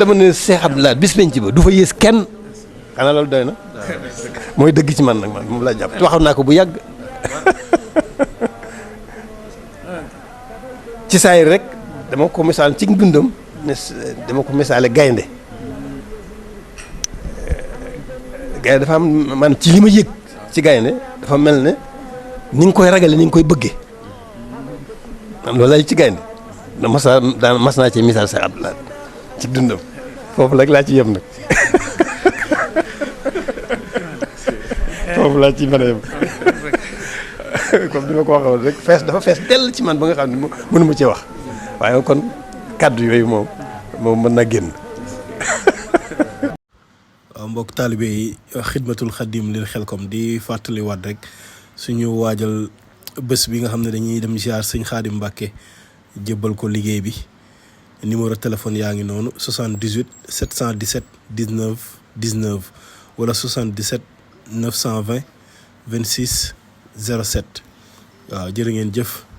dama ne Cheikh Abdoulaye bis penc ba du fa yées kenn xanaa loolu doy na mooy dëgg ci man nag man moom laa jàpp te waxoon naa ko bu yàgg ci saa yi rek dama ko misaal ci dundam dama ko misaale gaynde gaynde dafa am man ci li ma yëg ci gaynde dafa mel ne ni nga koy ragale ni nga koy bëggee man loolu lay ci gaynde mas naa ci misaal Cheikh Abdoulaye ci dundam foofu rek laa ci yem nag foofu laa ci mën a yem comme ni ma ko waxee woon rek dafa fees dell ci man ba nga xam ne mënu ma ci wax waaye kon kàddu yooyu moom mën na génn. waaw mbokk taalibe yi xidmatul xadim lil Xelcom di fàttaliwaat rek suñu waajal bés bi nga xam ne dañuy dem ziar sëñ Xaadim Mbàkke jébbal ko liggéey bi numéro téléphone yaa ngi noonu 78 717 19 19 wala 77 920 26 07 waaw jërë ngeen jëf.